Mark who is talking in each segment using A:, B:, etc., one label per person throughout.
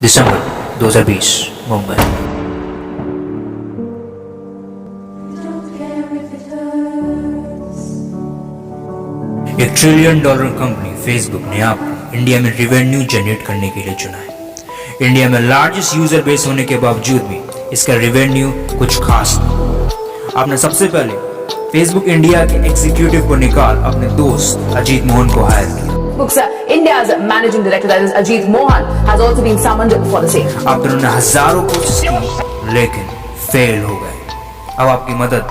A: दिसंबर 2020 Mumbai. $1 trillion company Facebook ने आपको India में रेवेन्यू जनरेट करने के लिए चुना है। इंडिया में लार्जेस्ट यूजर बेस होने के बावजूद भी इसका रेवेन्यू कुछ खास नहीं। आपने सबसे पहले फेसबुक इंडिया के एग्जीक्यूटिव को निकाल अपने दोस्त अजीत मोहन को हायर किया।
B: India's managing director, that is Ajit Mohan, has also been summoned for the same.
A: आप दोनों ने हजारों कोशिश की लेकिन फेल हो गए। अब आपकी मदद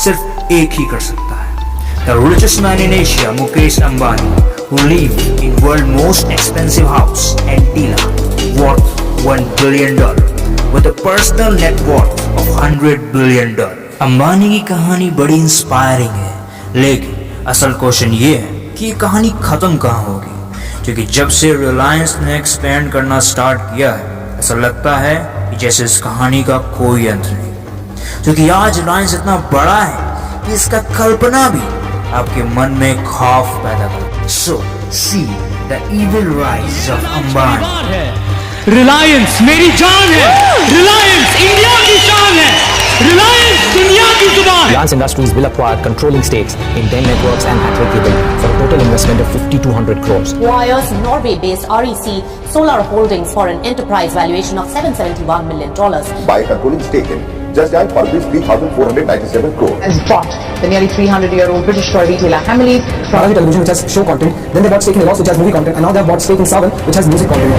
A: सिर्फ एक ही कर सकता है। The richest man in Asia, Mukesh Ambani, who live in world most expensive house, Antilla, worth $1 billion, with a personal net worth of $100 billion. Ambani की कहानी बड़ी इंस्पायरिंग है, लेकिन असल क्वेश्चन ये है कि ये कहानी खत्म कहाँ होगी? क्योंकि जब से रिलायंस ने एक्सपेंड करना स्टार्ट किया है, ऐसा लगता है कि जैसे इस कहानी का कोई अंत नहीं। क्योंकि आज रिलायंस इतना बड़ा है कि इसका कल्पना भी आपके मन में खौफ पैदा कर। So see the evil rise of Ambani.
C: Reliance मेरी जान है, रिलायंस इंडिया की शान है, रिलायंस दुनिया की जुबान।
D: Reliance Industries will acquire controlling stakes in Den Networks and Hathway Cable for a total investment of 5,200 crores.
E: Acquires Norway-based REC Solar Holdings for an enterprise valuation of $771 million.
F: Buy a controlling stake in Just Dial for rupees 3,497 crore.
B: Has bought the nearly 300-year-old British toy retailer Hamleys.
D: Private television which has show content, then they bought stake in Eros which has movie content, and now they have bought stake in Savan which has music content.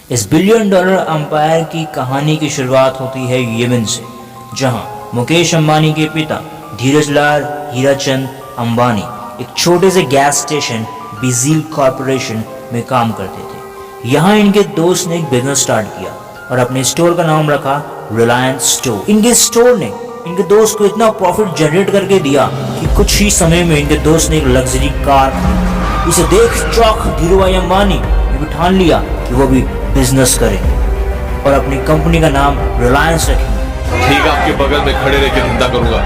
A: इस $1 billion umpire की कहानी की शुरुआत होती है Yemen से, जहां मुकेश अंबानी के पिता धीरजलाल हीराचंद अंबानी एक छोटे से गैस स्टेशन बिजील कॉर्पोरेशन में काम करते थे। यहां इनके दोस्त ने एक बिजनेस स्टार्ट किया और अपने स्टोर का नाम रखा रिलायंस स्टोर। इनके स्टोर ने इनके दोस्त को इतना प्रॉफिट जनरेट करके दिया कि कुछ ही समय में इनके दोस्त ने एक लग्जरी कार खरीदी। इसे देख चौंक धीरूभाई अंबानी ने भी ठान लिया कि वो भी बिजनेस करेंगे और अपनी कंपनी का नाम रिलायंस रखेंगे।
G: ठीक आपके बगल में खड़े रह के धंधा करूंगा,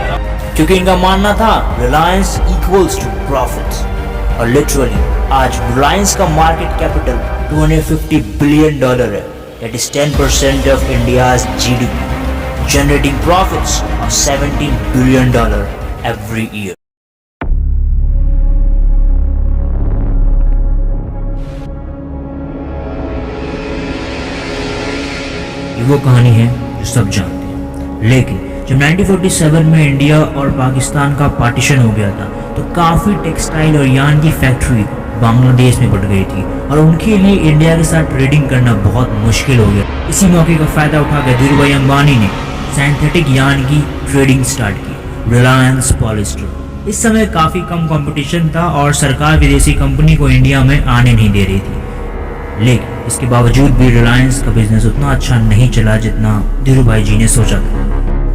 A: क्योंकि इनका मानना था रिलायंस इक्वल्स टू प्रॉफिट। और लिटरली आज रिलायंस का मार्केट कैपिटल $250 बिलियन है, that is 10% of India's GDP, generating profits of $17 billion every year. वो कहानी है जो सब जानते हैं, लेकिन जब 1947 में इंडिया और पाकिस्तान का पार्टीशन हो गया था तो काफ़ी टेक्सटाइल और यार्न की फैक्ट्री बांग्लादेश में बढ़ गई थी और उनके लिए इंडिया के साथ ट्रेडिंग करना बहुत मुश्किल हो गया। इसी मौके का फ़ायदा उठाकर धीरूभाई अंबानी ने सिंथेटिक यार्न की ट्रेडिंग स्टार्ट की, रिलायंस पॉलिस्टर। इस समय काफ़ी कम कंपटीशन था और सरकार विदेशी कंपनी को इंडिया में आने नहीं दे रही थी, लेकिन इसके बावजूद भी रिलायंस का बिजनेस उतना अच्छा नहीं चला जितना धीरूभाई जी ने सोचा था।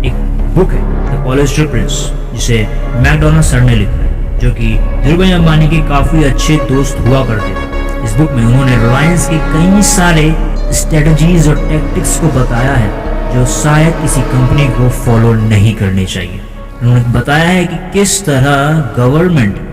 A: एक बुक है द पॉलिस्टर प्रिंस, जिसे मैकडोनाल्ड सर ने लिखा है, जो कि धीरूभाई अंबानी के काफ़ी अच्छे दोस्त हुआ करते थे। इस बुक में उन्होंने रिलायंस के कई सारे स्ट्रेटजीज और टैक्टिक्स को बताया है जो शायद किसी कंपनी को फॉलो नहीं करने चाहिए। उन्होंने बताया है कि किस तरह गवर्नमेंट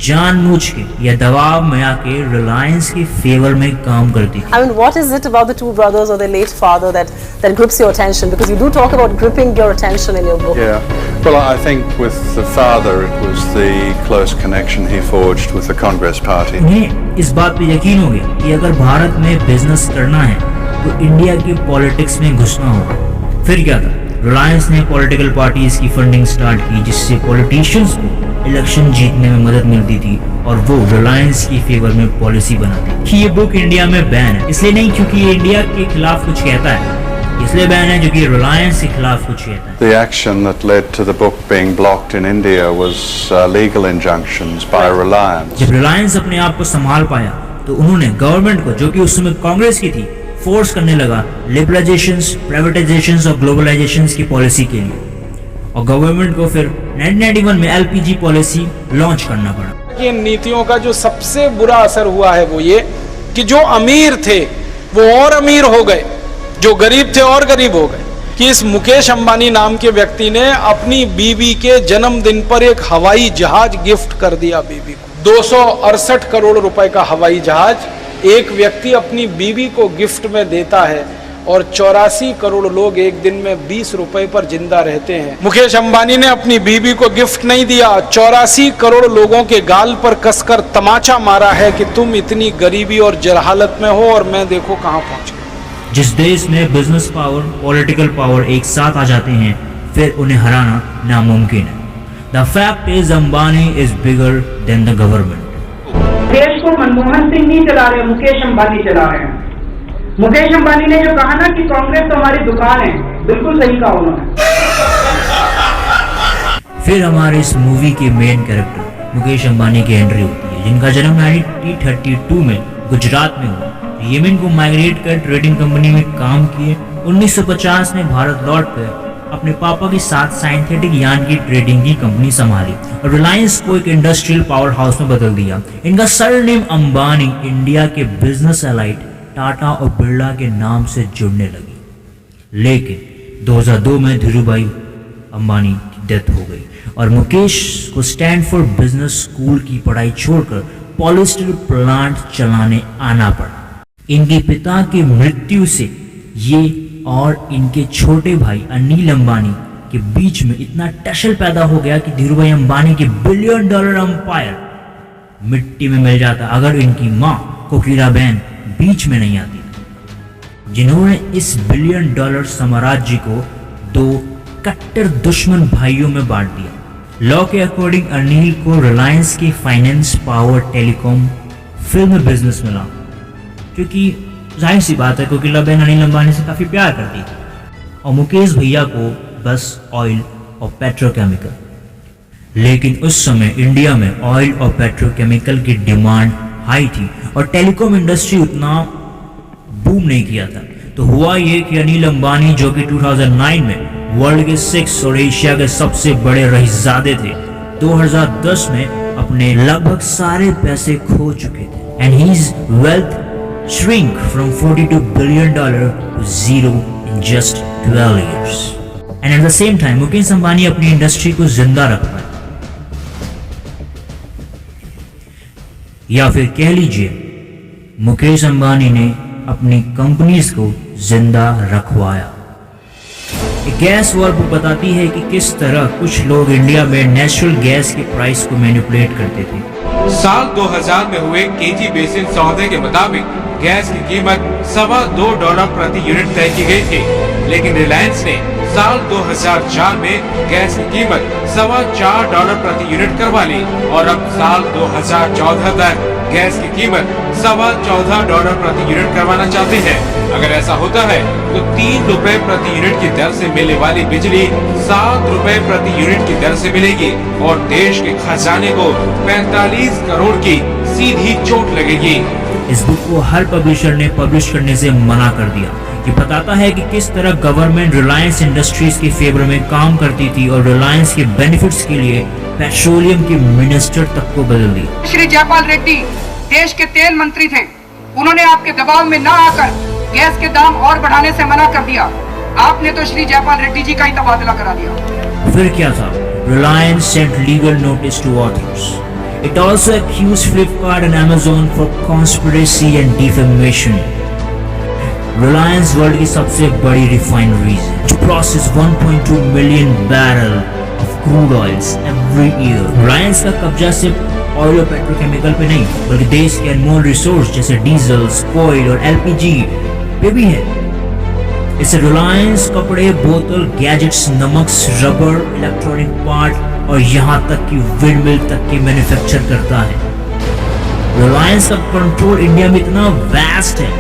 A: जानबूझ के या दबाव में आके रिलायंस के फेवर में काम करती थी।
H: I mean, what is it about the two brothers or their late father that grips your attention? Because you do talk about gripping your attention in your book.
I: Yeah, well, I think with the father, it was the close connection he forged with the Congress Party.
A: उन्हें इस बात पे यकीन हो गया कि अगर भारत में बिजनेस करना है तो इंडिया की पॉलिटिक्स में घुसना होगा। फिर क्या था, रिलायंस ने पॉलिटिकल पार्टीज की फंडिंग स्टार्ट की, जिससे पॉलिटिशियंस को इलेक्शन जीतने में मदद मिलती थी और वो रिलायंस की फेवर में पॉलिसी बनाते थे। ये बुक इंडिया में बैन है, इसलिए नहीं क्योंकि ये इंडिया के खिलाफ कुछ कहता है, इसलिए बैन है क्योंकि रिलायंस के खिलाफ कुछ कहता है।
I: The action that led to the book being blocked in India was legal injunctions by Reliance.
A: जब रिलायंस अपने आप को संभाल पाया तो उन्होंने गवर्नमेंट को, जो कि उस समय कांग्रेस की थी, फोर्स करने लगा लिबरलाइजेशंस, प्राइवेटाइजेशंस और ग्लोबलाइजेशंस की पॉलिसी के लिए, और गवर्नमेंट को फिर 1991 में एलपीजी पॉलिसी लॉन्च करना पड़ा।
C: इन नीतियों का जो सबसे बुरा असर हुआ है वो ये कि जो अमीर थे वो और अमीर हो गए, जो गरीब थे और गरीब हो गए।
J: कि इस मुकेश अंबानी नाम के व्यक्ति ने अपनी बीवी के जन्मदिन पर एक हवाई जहाज गिफ्ट कर दिया बीवी को। 268 करोड़ रुपए का हवाई जहाज एक व्यक्ति अपनी बीवी को गिफ्ट में देता है और 84 करोड़ लोग एक दिन में 20 रुपए पर जिंदा रहते हैं। मुकेश अंबानी ने अपनी बीवी को गिफ्ट नहीं दिया, 84 करोड़ लोगों के गाल पर कसकर तमाचा मारा है कि तुम इतनी गरीबी और जहालत में हो और मैं देखो कहां पहुंच गया।
A: जिस देश में बिजनेस पावर, पॉलिटिकल पावर एक साथ आ जाते हैं, फिर उन्हें हराना नामुमकिन है। The fact is Ambani is bigger than the government.
K: देश को मनमोहन सिंह नहीं चला रहे, मुकेश अंबानी चला रहे हैं। मुकेश अंबानी ने जो कहा ना कि कांग्रेस तो हमारी दुकान है, बिल्कुल सही कहा उन्होंने।
A: फिर हमारे इस मूवी के मेन कैरेक्टर मुकेश अंबानी की एंट्री होती है, जिनका जन्म 1932 में गुजरात में हुआ। येमेन को माइग्रेट कर ट्रेडिंग कंपनी में काम किए। 1950 में भारत लौटकर अपने पापा के साथ साइंथेटिक यान की ट्रेडिंग की कंपनी संभाली और रिलायंस को एक इंडस्ट्रियल पावर हाउस में बदल दिया। इनका सरनेम अंबानी इंडिया के बिजनेस एलाइट टाटा और बिरला के नाम से जुड़ने लगी। लेकिन 2002 में धीरूभाई अंबानी की डेथ हो गई और मुकेश को स्टैनफोर्ड बिजनेस स्कूल की पढ़ाई छोड़कर पॉलिस्टर प्लांट चलाने आना पड़ा। इनके पिता की मृत्यु से ये और इनके छोटे भाई अनिल अंबानी के बीच में इतना टसल पैदा हो गया कि धीरूभाई अंबानी के $1 बिलियन एम्पायर मिट्टी में मिल जाता अगर इनकी मां कोकिलाबेन बीच में नहीं आती, जिन्होंने इस $1 बिलियन साम्राज्य को 2 कट्टर दुश्मन भाइयों में बांट दिया। लॉ के अकॉर्डिंग अनिल को रिलायंस के finance, power, telecom, film business मिला, क्योंकि जाहिर सी बात है कोकिलाबेन अनिल अंबानी से काफी प्यार करती थी, और मुकेश भैया को बस ऑयल और पेट्रोकेमिकल। लेकिन उस समय इंडिया में ऑयल और पेट्रोकेमिकल की डिमांड हाई थी और टेलीकॉम इंडस्ट्री उतना बूम नहीं किया था। तो हुआ ये कि अनिल अंबानी, जो कि 2009 में वर्ल्ड के 6 और एशिया के सबसे बड़े रईसजादे थे, 2010 में अपने लगभग सारे पैसे खो चुके थे and his wealth shrink from $42 billion to zero in just 12 years. And at the same time, Mukesh Ambani अपनी इंडस्ट्री को जिंदा रख पाए, या फिर कह लीजिए मुकेश अंबानी ने अपनी कंपनीज को जिंदा रखवाया। गैस वॉर बुक बताती है कि किस तरह कुछ लोग इंडिया में नेचुरल गैस के प्राइस को मैनिपुलेट करते थे।
L: साल 2000 में हुए केजी बेसिन सौदे के मुताबिक गैस की कीमत $2.25 प्रति यूनिट तय की गई थी, लेकिन रिलायंस ने साल 2004 में गैस की कीमत $4.25 प्रति यूनिट करवा ली और अब साल 2014 तक गैस की कीमत $14.25 प्रति यूनिट करवाना चाहते हैं। अगर ऐसा होता है तो ₹3 प्रति यूनिट की दर से मिलने वाली बिजली ₹7 प्रति यूनिट की दर से मिलेगी और देश के खजाने को 45 करोड़ की सीधी चोट लगेगी।
A: इस बुक को हर पब्लिशर ने पब्लिश करने से मना कर दिया। ये बताता है कि किस तरह गवर्नमेंट रिलायंस इंडस्ट्रीज के फेवर में काम करती थी और रिलायंस के बेनिफिट्स के लिए पेट्रोलियम के मिनिस्टर तक को बदल दिया।
K: श्री जयपाल रेड्डी देश के तेल मंत्री थे, उन्होंने आपके दबाव में न आकर गैस के दाम और बढ़ाने से मना कर दिया। आपने तो श्री जयपाल रेड्डी जी का ही तबादला करा दिया।
A: फिर क्या था? Reliance sent legal notice to authors. It also accused Flipkart and Amazon for conspiracy and defamation. Reliance world की सबसे बड़ी रिफाइनरीज है जो process 1.2 million barrel of crude oils every year. Reliance का कब्जा सिर्फ ऑयल और पेट्रोकेमिकल पे नहीं, बल्कि देश के अनमोल रिसोर्स जैसे डीजल, कोयल और LPG पे भी है। इससे रिलायंस कपड़े, बोतल, गैजेट्स, नमक, रबर, इलेक्ट्रॉनिक पार्ट और यहाँ तक कि विंडमिल तक के मैन्युफैक्चर करता है। रिलायंस का कंट्रोल इंडिया में इतना वास्ट है,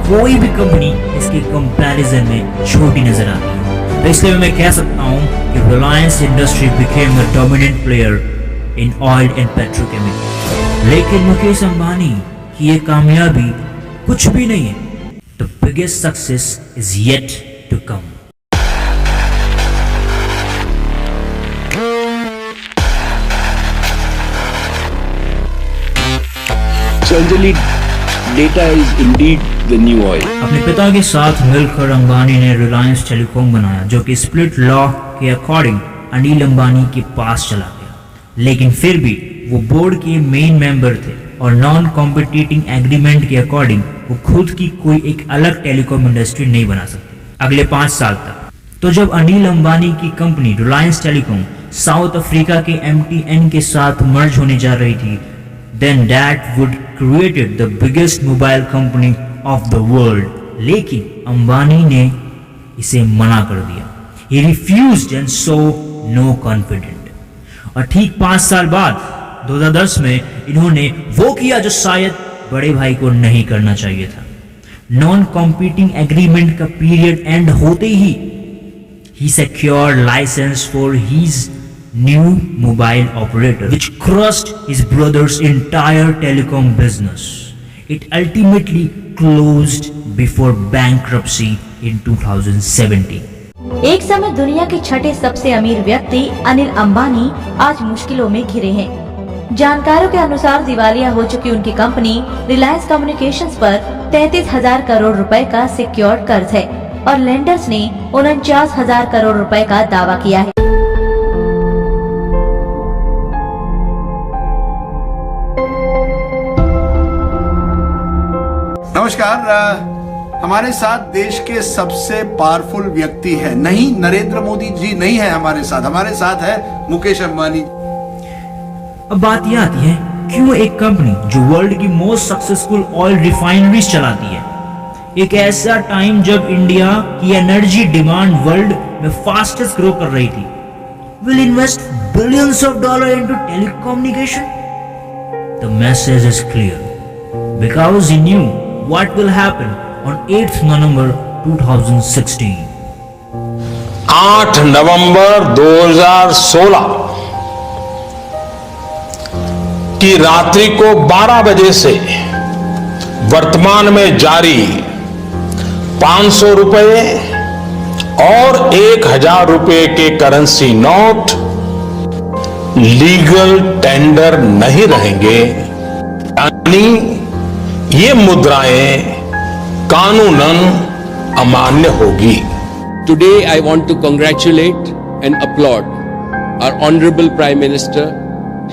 A: कोई भी कंपनी इसके कंपैरिजन में छोटी नजर आती है। तो इसलिए मैं कह सकता हूँ कि Reliance industry became a dominant player in oil and petrochemical. लेकिन मुकेश अंबानी की ये कामयाबी कुछ भी नहीं है। The biggest success is yet to come.
M: So Anjali,
C: data is indeed the new oil.
A: अपने पिता के साथ मिलकर अंबानी ने रिलायंस टेलीकॉम बनाया, जो कि स्प्लिट लॉ के अकॉर्डिंग अनिल अंबानी के पास चला गया। लेकिन फिर भी वो बोर्ड के मेन मेंबर थे और नॉन कॉम्पिटिटिंग एग्रीमेंट के अकॉर्डिंग वो खुद की कोई एक अलग टेलीकॉम इंडस्ट्री नहीं बना सकते अगले 5 साल तक। तो जब अनिल अंबानी की company Reliance telecom south Africa के MTN के साथ मर्ज होने जा रही थी, then that would created the biggest mobile company of the world. लेकिन अंबानी ने इसे मना कर दिया। He refused and so no confident. और ठीक 5 साल बाद 2010 में इन्होंने वो किया जो शायद बड़े भाई को नहीं करना चाहिए था। नॉन कॉम्पिटिंग एग्रीमेंट का पीरियड एंड होते ही he secured license for his new mobile operator, which crushed his brother's entire telecom business. It ultimately closed before bankruptcy in 2017.
M: एक समय दुनिया के छठे सबसे अमीर व्यक्ति अनिल अंबानी आज मुश्किलों में घिरे हैं। जानकारों के अनुसार दिवालिया हो चुकी उनकी कंपनी रिलायंस कम्युनिकेशंस पर 33,000 करोड़ रुपए का सिक्योर्ड कर्ज है और लेंडर्स ने 49,000 करोड़ रुपए का दावा किया है।
N: नमस्कार, हमारे साथ देश के सबसे पावरफुल व्यक्ति है। नहीं, नरेंद्र मोदी जी नहीं है हमारे साथ है मुकेश अंबानी।
A: अब बात यह आती है, क्यों एक कंपनी जो वर्ल्ड की मोस्ट सक्सेसफुल ऑयल रिफाइनरीज चलाती है, एक ऐसा टाइम जब इंडिया की एनर्जी डिमांड वर्ल्ड में फास्टेस्ट ग्रो कर रही थी, will invest billions of dollars into telecommunication? The message is clear because he knew what will happen on 8th November 2016.
J: 8 नवंबर 2016 की रात्रि को 12 बजे से वर्तमान में जारी 500 रुपए और 1,000 रुपए के करेंसी नोट लीगल टेंडर नहीं रहेंगे, यानी ये मुद्राएं कानूनन अमान्य होगी।
C: Today I want to congratulate and applaud our Honorable Prime Minister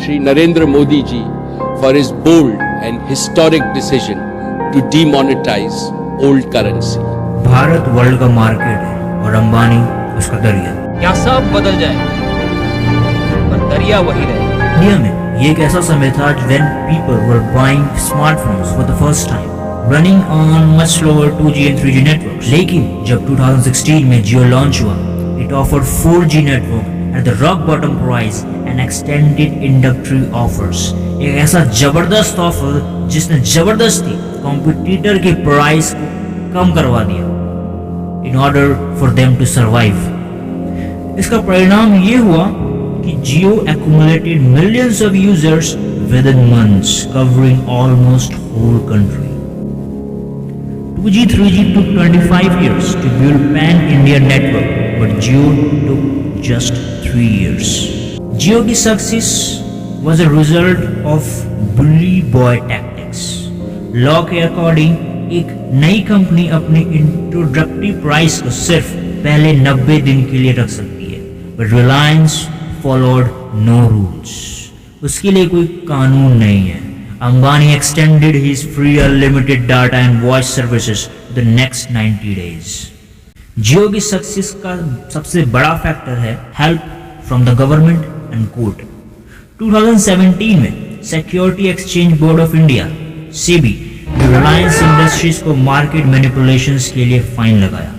C: Shri Narendra Modi ji for his bold and historic decision to demonetize old currency.
A: Bharat world का मार्केट है और अंबानी उसका दरिया।
O: क्या सब बदल जाए पर दरिया वही रहे।
A: इंडिया में ये एक ऐसा समय था when people were buying smartphones for the first time, running on much slower 2G and 3G networks. लेकिन जब 2016 में जियो लॉन्च हुआ, it offered 4G network at the rock bottom price and extended introductory offers. एक ऐसा जबरदस्त offer जिसने जबरदस्ती competitor की प्राइस को कम करवा दिया in order for them to survive. इसका परिणाम ये हुआ कि Jio accumulated millions of users within months, covering almost whole country. 2G, 3G took 25 years to build pan-India network, but Jio took just 3 years. Jio की success was a result of bully boy tactics. Law के according एक नई company अपनी introductory price को सिर्फ पहले 90 दिन के लिए रख सकती है, but Reliance followed no rules. उसके लिए कोई कानून नहीं है। Ambani extended his free unlimited data and voice services the next 90 days. Jio की सक्सेस का सबसे बड़ा फैक्टर है help from the government and court. 2017 में Security Exchange Board of India SEBI Reliance Industries को मार्केट मैनिपुलेशंस के लिए फाइन लगाया।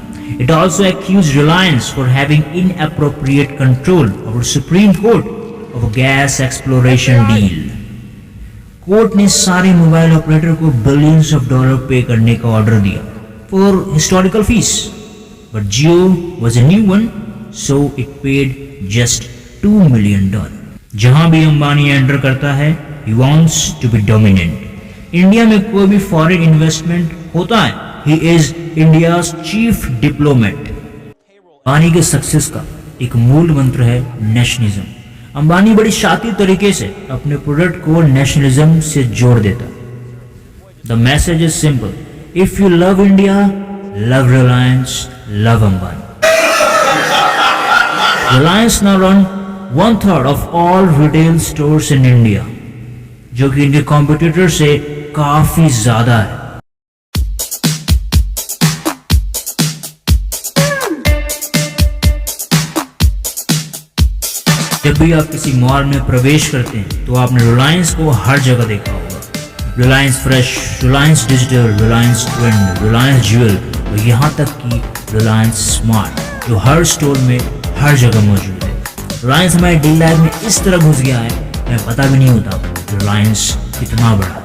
A: It also accused Reliance for having inappropriate control over Supreme Court of a gas exploration deal. Court ने सारे mobile operator को billions of dollar पे करने का ऑर्डर दिया for historical fees, but Jio was a new one, so it paid just $2 million. जहां भी Ambani enter करता है, he wants to be dominant. India में कोई भी फॉरेन इन्वेस्टमेंट होता है, he is India's chief diplomat. Ambani के सक्सेस का एक मूल मंत्र है नेशनलिज्म। अंबानी बड़ी शातिर तरीके से अपने प्रोडक्ट को नेशनलिज्म से जोड़ देता। The message is simple. If you love India, love Reliance, love Ambani. Reliance now run 1/3 of all retail stores in India, जो कि इनके कॉम्पिटिटर से काफी ज्यादा है। जब भी आप किसी मॉल में प्रवेश करते हैं तो आपने रिलायंस को हर जगह देखा होगा। Reliance fresh, Reliance digital, Reliance trend, Reliance jewel और यहाँ तक कि रिलायंस स्मार्ट, जो हर स्टोर में हर जगह मौजूद है। रिलायंस हमारे डेली लाइफ में इस तरह घुस गया है, हमें पता भी नहीं होता रिलायंस कितना बड़ा है।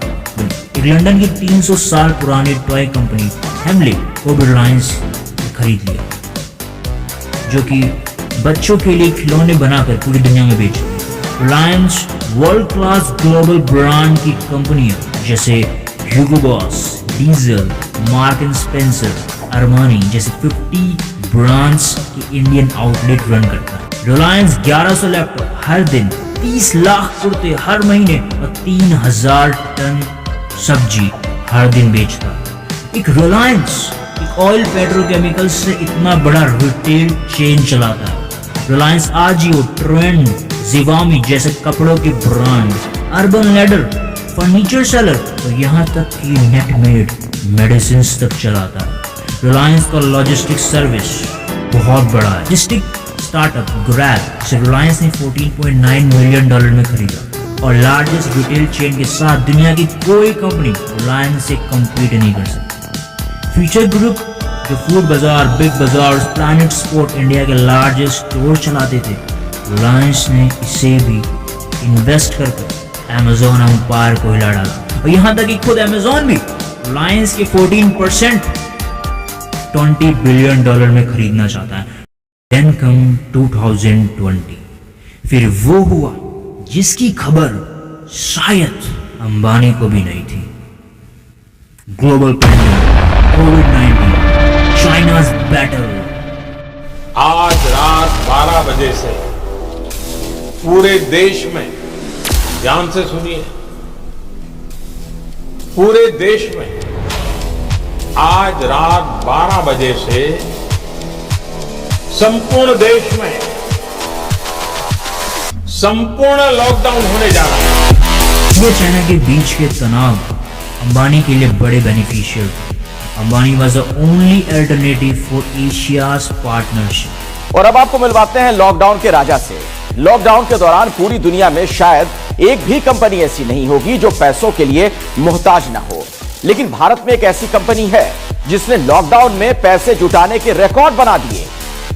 A: एक लंदन की 300 साल पुरानी टॉय कंपनी हेमले को भी रिलायंस खरीद लिया, जो कि बच्चों के लिए खिलौने बनाकर पूरी दुनिया में बेचती है। Reliance world class global brand की कंपनियां जैसे Hugo Boss, Diesel, Mark and Spencer, Armani जैसे 50 ब्रांड्स की इंडियन आउटलेट रन करता है। रिलायंस 1100 लैपटॉप हर दिन, 30 लाख कुर्ते हर महीने और 3000 टन सब्जी हर दिन बेचता है। एक रिलायंस एक ऑयल पेट्रोकेमिकल्स से इतना बड़ा रिटेल चेन चलाता है। रिलायंस आजियो, ट्रेंड, जिवामी जैसे कपड़ों के brand, urban ladder, furniture seller और यहाँ तक कि नेटमेड मेडिसिन तक चलाता है। रिलायंस का लॉजिस्टिक्स सर्विस बहुत बड़ा है। लॉजिस्टिक स्टार्टअप ग्रैब से रिलायंस ने $14.9 मिलियन में खरीदा और लार्जेस्ट रिटेल चेन के साथ दुनिया की कोई कंपनी रिलायंस से कम्पीट नहीं कर सकती। फ्यूचर ग्रुप जो फूड बाजार, बिग बाजार, प्लैनेट स्पोर्ट इंडिया के लार्जेस्ट स्टोर चलाते थे, रिलायंस ने इसे भी इन्वेस्ट करके Amazon एम्पायर को हिला डाला और यहाँ तक कि खुद Amazon भी रिलायंस के 14% $20 बिलियन में खरीदना चाहता है। Then come 2020, फिर वो हुआ जिसकी खबर शायद अंबानी को भी नहीं थी। ग्लोबल पैंडेमिक, कोविड-19, चाइना's बैटल।
L: आज रात 12 बजे से पूरे देश में, ध्यान से सुनिए, पूरे देश में आज रात 12 बजे से संपूर्ण देश में संपूर्ण लॉकडाउन होने जा रहा है।
A: ये चाइना के बीच के तनाव अंबानी के लिए बड़े बेनिफिशियल थे। Ambani was the only alternative for Asia's partnership।
P: और अब आपको मिलवाते हैं लॉकडाउन के राजा से। लॉकडाउन के दौरान पूरी दुनिया में शायद एक भी कंपनी ऐसी नहीं होगी जो पैसों के लिए मोहताज ना हो, लेकिन भारत में एक ऐसी कंपनी है जिसने लॉकडाउन में पैसे जुटाने के रिकॉर्ड बना दिए।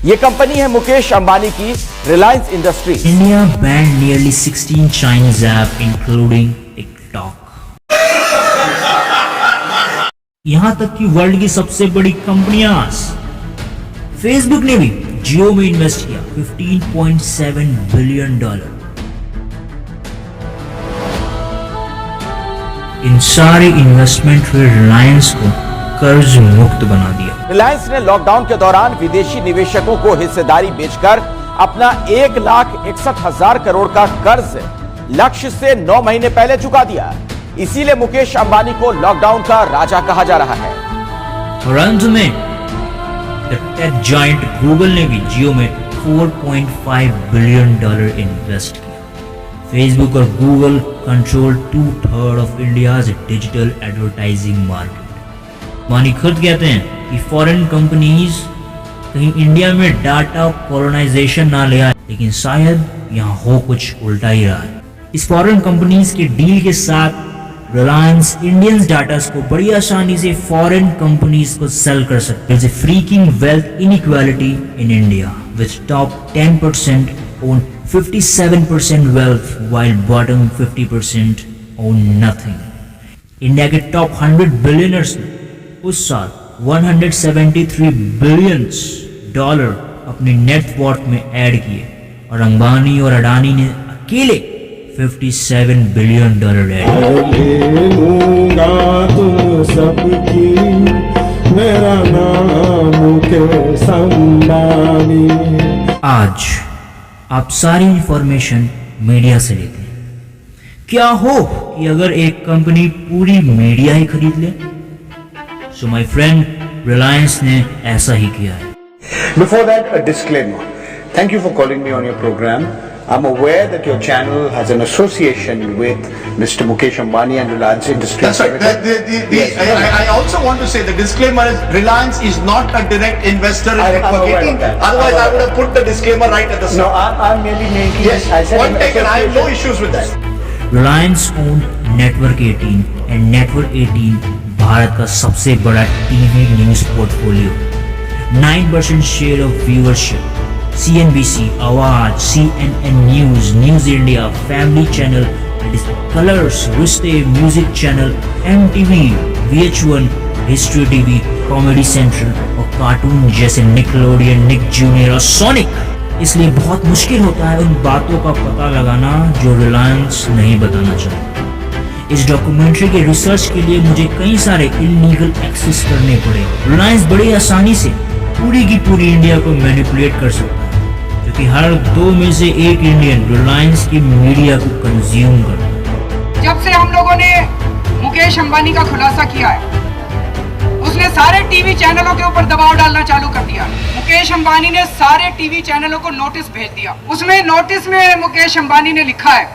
P: ये कंपनी है मुकेश अंबानी की Reliance industries.
A: India band nearly 16 Chinese app including TikTok। यहाँ तक कि वर्ल्ड की सबसे बड़ी कंपनियां फेसबुक ने भी जियो में इन्वेस्ट किया $15.7 बिलियन। इन सारे इन्वेस्टमेंट ने रिलायंस को कर्ज मुक्त बना दिया।
P: रिलायंस ने लॉकडाउन के दौरान विदेशी निवेशकों को हिस्सेदारी बेचकर अपना 1,61,000 करोड़ का कर्ज लक्ष्य से 9 महीने पहले चुका दिया। इसीलिए मुकेश अंबानी को लॉकडाउन का राजा कहा जा रहा है।
A: और अंत में टेक जायंट गूगल ने भी जियो में $4.5 बिलियन इन्वेस्ट किया। फेसबुक और Google control 2/3 of India's digital advertising market. मानी खुद कहते हैं कि फॉरेन कंपनीज कहीं इंडिया में डाटा कॉलोनाइजेशन ना ले आए, लेकिन शायद यहाँ हो कुछ उल्टा ही रहा है। इस फॉरेन कंपनीज के डील के साथ रिलायंस इंडियन डाटा को बड़ी आसानी से फॉरेन कंपनीज को सेल कर सकते हैं। Freaking wealth inequality in India which top 10% own 57% wealth while bottom 50% own nothing. India के टॉप 100 बिलियनर्स ने उस साल $173 बिलियन अपने नेटवर्थ में ऐड किए और अंबानी और अडानी ने अकेले $57 बिलियन
Q: मेरा नाम मुकेश अंबानी।
A: आज आप सारी इंफॉर्मेशन मीडिया से लेते हैं, क्या हो कि अगर एक कंपनी पूरी मीडिया ही खरीद ले? सो माय फ्रेंड, रिलायंस ने ऐसा ही किया है।
N: Before that, a disclaimer. Thank you for calling me on your program. I'm aware that your channel has an association with Mr. Mukesh Ambani and Reliance Industries.
R: That's right. I also want to say the disclaimer is Reliance is not a direct investor in Network 18. Otherwise, I would have put the disclaimer right at the start.
N: No, I'm merely making.
R: Yes, point taken. I have no issues with that.
A: Reliance owned Network 18 and Network 18 Bharat का सबसे बड़ा TV news portfolio, 9% share of viewership, CNBC, Awaaz, CNN News, News India, family channel, Colors, Rishtey, music channel, MTV, VH1, History TV, Comedy Central और Cartoon जैसे Nickelodeon, Nick Junior और Sonic. इसलिए बहुत मुश्किल होता है उन बातों का पता लगाना जो रिलायंस नहीं बताना चाहता। इस डॉक्यूमेंट्री के रिसर्च के लिए मुझे कई सारे इलीगल एक्सेस करने पड़े। रिलायंस बड़ी आसानी से पूरी की पूरी इंडिया को मैनिपुलेट कर सकता है, क्योंकि हर 2 में से 1 इंडियन रिलायंस की मीडिया को कंज्यूम करता है।
K: जब से हम लोगों ने मुकेश अंबानी का खुलासा किया है, उसने सारे टीवी चैनलों के ऊपर दबाव डालना चालू कर दिया। मुकेश अंबानी ने सारे टीवी चैनलों को नोटिस भेज दिया। उसमें नोटिस में मुकेश अंबानी ने लिखा है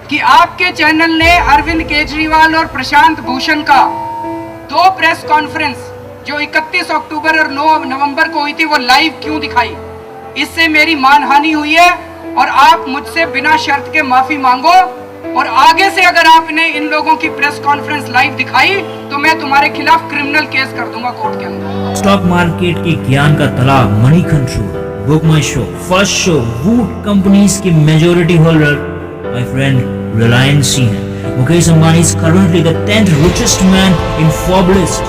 K: कि आपके चैनल ने अरविंद केजरीवाल और प्रशांत भूषण का 2 प्रेस कॉन्फ्रेंस जो 31 अक्टूबर और 9 नवंबर को हुई थी वो लाइव क्यों दिखाई? इससे मेरी मानहानि हुई है और आप मुझसे बिना शर्त के माफी मांगो, और आगे से अगर आपने इन लोगों की प्रेस कॉन्फ्रेंस लाइव दिखाई तो मैं तुम्हारे खिलाफ क्रिमिनल केस कर दूंगा कोर्ट के अंदर।
A: स्टॉक मार्केट के ज्ञान का तालाब, money control, book my show, first show, Voot companies की majority holder my friend Reliance ही है। Mukesh Ambani is currently the 10th richest man in Forbes list.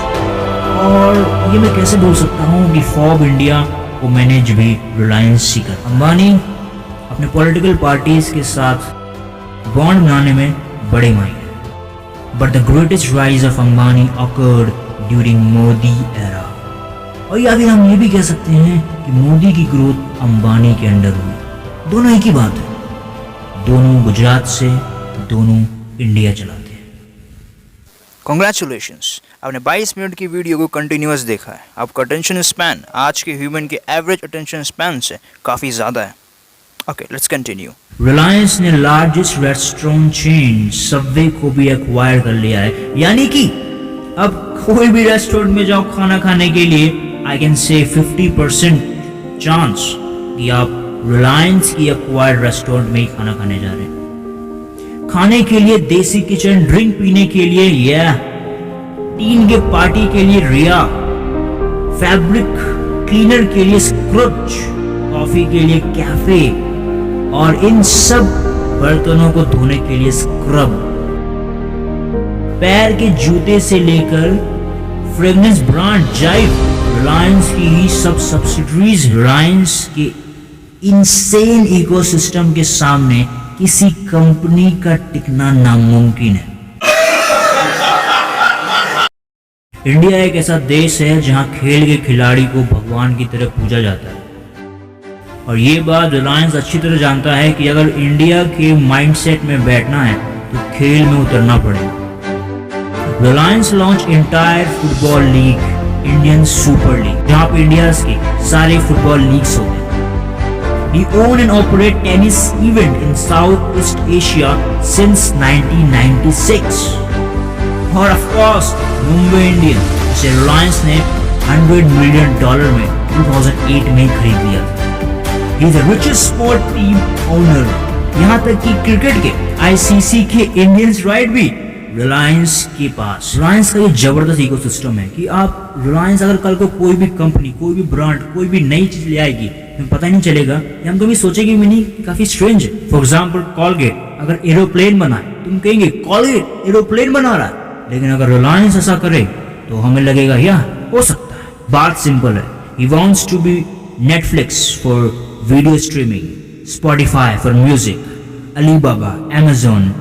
A: और ये मैं कैसे बोल सकता हूँ कि फॉर्ब इंडिया को मैनेज भी रिलायंस ही कर। अंबानी अपने पॉलिटिकल पार्टीज के साथ बॉन्ड बनाने में बड़े माहिर है, but the greatest rise of Ambani occurred during Modi era. और या फिर हम ये भी कह सकते हैं कि मोदी की ग्रोथ अंबानी के अंडर हुई। दोनों एक ही बात है, दोनों गुजरात से, दोनों इंडिया चलाते हैं।
S: कॉन्ग्रेचुलेशंस, आपने 22 मिनट की वीडियो को कंटिन्यूअस देखा है। आपका अटेंशन स्पैन आज के ह्यूमन के एवरेज अटेंशन स्पैन से काफ़ी ज़्यादा है। Okay, let's continue.
A: रिलायंस ने लार्जेस्ट रेस्टोरेंट चेन सबवे को भी एक्वायर कर लिया है, यानी कि अब कोई भी रेस्टोरेंट में जाओ खाना खाने के लिए, आई कैन से 50% चांस कि आप रिलायंस की एक्वायर्ड रेस्टोरेंट में ही खाना खाने जा रहे हैं। खाने के लिए देसी किचन, ड्रिंक पीने के लिए टीन के पार्टी के लिए रिया, फैब्रिक क्लीनर के लिए स्क्रच, कॉफी के लिए कैफे और इन सब बर्तनों को धोने के लिए स्क्रब, पैर के जूते से लेकर फ्रेग्रेंस ब्रांड जाइव, रिलायंस की ही सब सब्सिडरीज। रिलायंस के इनसेन इकोसिस्टम के सामने किसी कंपनी का टिकना नामुमकिन है। इंडिया एक ऐसा देश है जहां खेल के खिलाड़ी को भगवान की तरह पूजा जाता है, और ये बात रिलायंस अच्छी तरह जानता है कि अगर इंडिया के माइंडसेट में बैठना है तो खेल में उतरना पड़ेगा। Reliance launch entire football league, Indian super league, जहां पे इंडिया के सारे फुटबॉल लीग्स होते हैं। We own and operate tennis event in Southeast Asia since 1996. और of course, मुंबई इंडियन, जिसे रिलायंस ने $100 मिलियन में 2008 में खरीद लिया था। He is the richest sport team owner। यहाँ तक कि क्रिकेट के ICC के इंडियंस राइट भी रिलायंस के पास। रिलायंस का ये जबरदस्त इकोसिस्टम है कि आप रिलायंस अगर कल को कोई भी कंपनी, कोई भी ब्रांड, कोई भी नई चीज ले आएगी, हमें पता ही नहीं चलेगा, या हम कभी सोचेंगे भी नहीं, काफी स्ट्रेंज है। फॉर एग्जाम्पल, कॉलगेट अगर एरोप्लेन बनाए, तुम कहेंगे कॉलगेट एरोप्लेन बना रहा है, लेकिन अगर रिलायंस ऐसा करे तो हमें लगेगा या हो सकता है। बात सिंपल है, he wants to be Netflix for video streaming, Spotify for music, Alibaba, Amazon।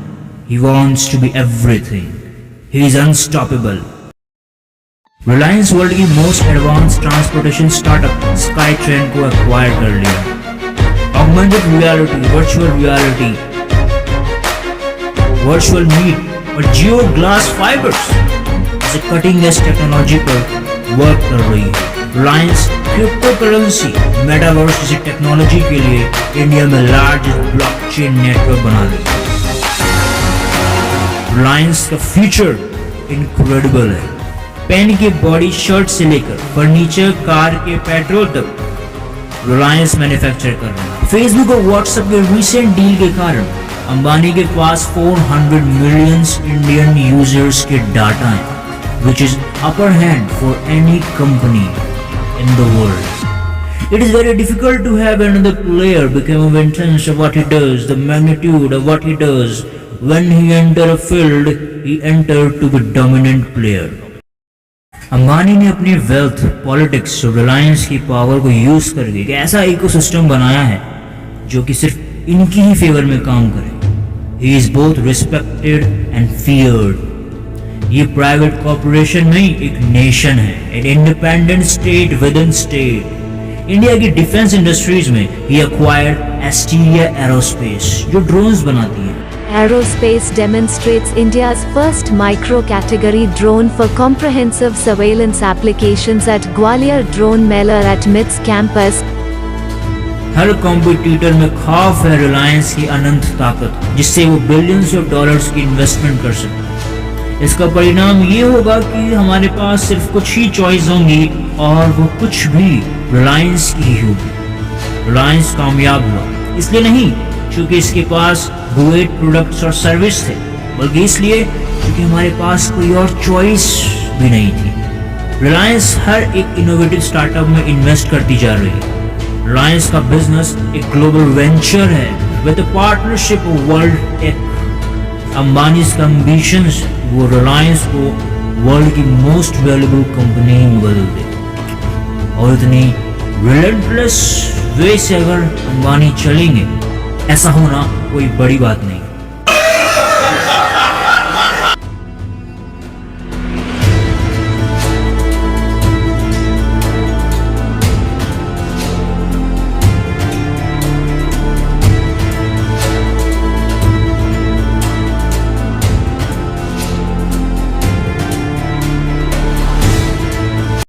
A: He wants to be everything. He is unstoppable. Reliance world की most advance transportation startup SkyTran को एक्वायर कर लिया। Augmented reality, virtual reality, virtual meet और Jio glass fibers से cutting edge technology पर work कर रही है। रिलायंस क्रिप्टो करेंसी मेटावर्स जैसी टेक्नोलॉजी के लिए इंडिया में लार्जेस्ट ब्लॉकचेन नेटवर्क बना रही है। रिलायंस का फ्यूचर इनक्रेडिबल है। पेन के बॉडी शर्ट से लेकर फर्नीचर, कार के पेट्रोल तक रिलायंस मैन्युफैक्चर कर रहा है। फेसबुक और व्हाट्सएप के रिसेंट डील के कारण अंबानी के पास 400 मिलियन इंडियन यूजर्स के डाटा है, which is upper hand for any company in the world. It is very difficult to have another player become a intense of what he does, the magnitude of what he does. When he enter a field, he enter to be dominant player. Ambani ने अपनी wealth, politics और रिलायंस की power को use करके एक ऐसा ecosystem बनाया है जो कि सिर्फ इनकी ही फेवर में काम करे। He is both respected and feared. ये प्राइवेट कॉर्पोरेशन नहीं, एक नेशन है, एक independent state with in state. India की डिफेंस इंडस्ट्रीज में ही एक्वायर्ड एस्टीरिया एरोस्पेस जो ड्रोन्स बनाती है।
T: Aerospace demonstrates India's first micro-category drone for comprehensive surveillance applications at Gwalior Drone Mela at MITS campus.
A: Her competitor में खौफ है रिलायंस की अनंत ताकत, जिससे वो बिलियंस ऑफ डॉलर्स की इन्वेस्टमेंट कर सकते। इसका परिणाम ये होगा कि हमारे पास सिर्फ कुछ ही चॉइस होंगी और वो कुछ भी रिलायंस की ही होगी। रिलायंस कामयाब हुआ इसलिए नहीं क्योंकि इसके पास ग्रेट प्रोडक्ट्स और सर्विस थे, बल्कि इसलिए क्योंकि हमारे पास कोई और चॉइस भी नहीं थी। रिलायंस हर एक इनोवेटिव स्टार्टअप में इन्वेस्ट करती जा रही है। रिलायंस का बिजनेस एक ग्लोबल वेंचर है with a partnership of world tech. Ambani का एम्बिशंस वो रिलायंस को वर्ल्ड की मोस्ट वैल्यूएबल कंपनी में बदल दे, और इतनी रिलेंटलेस वे से अगर अंबानी चलेंगे, ऐसा होना कोई बड़ी बात नहीं।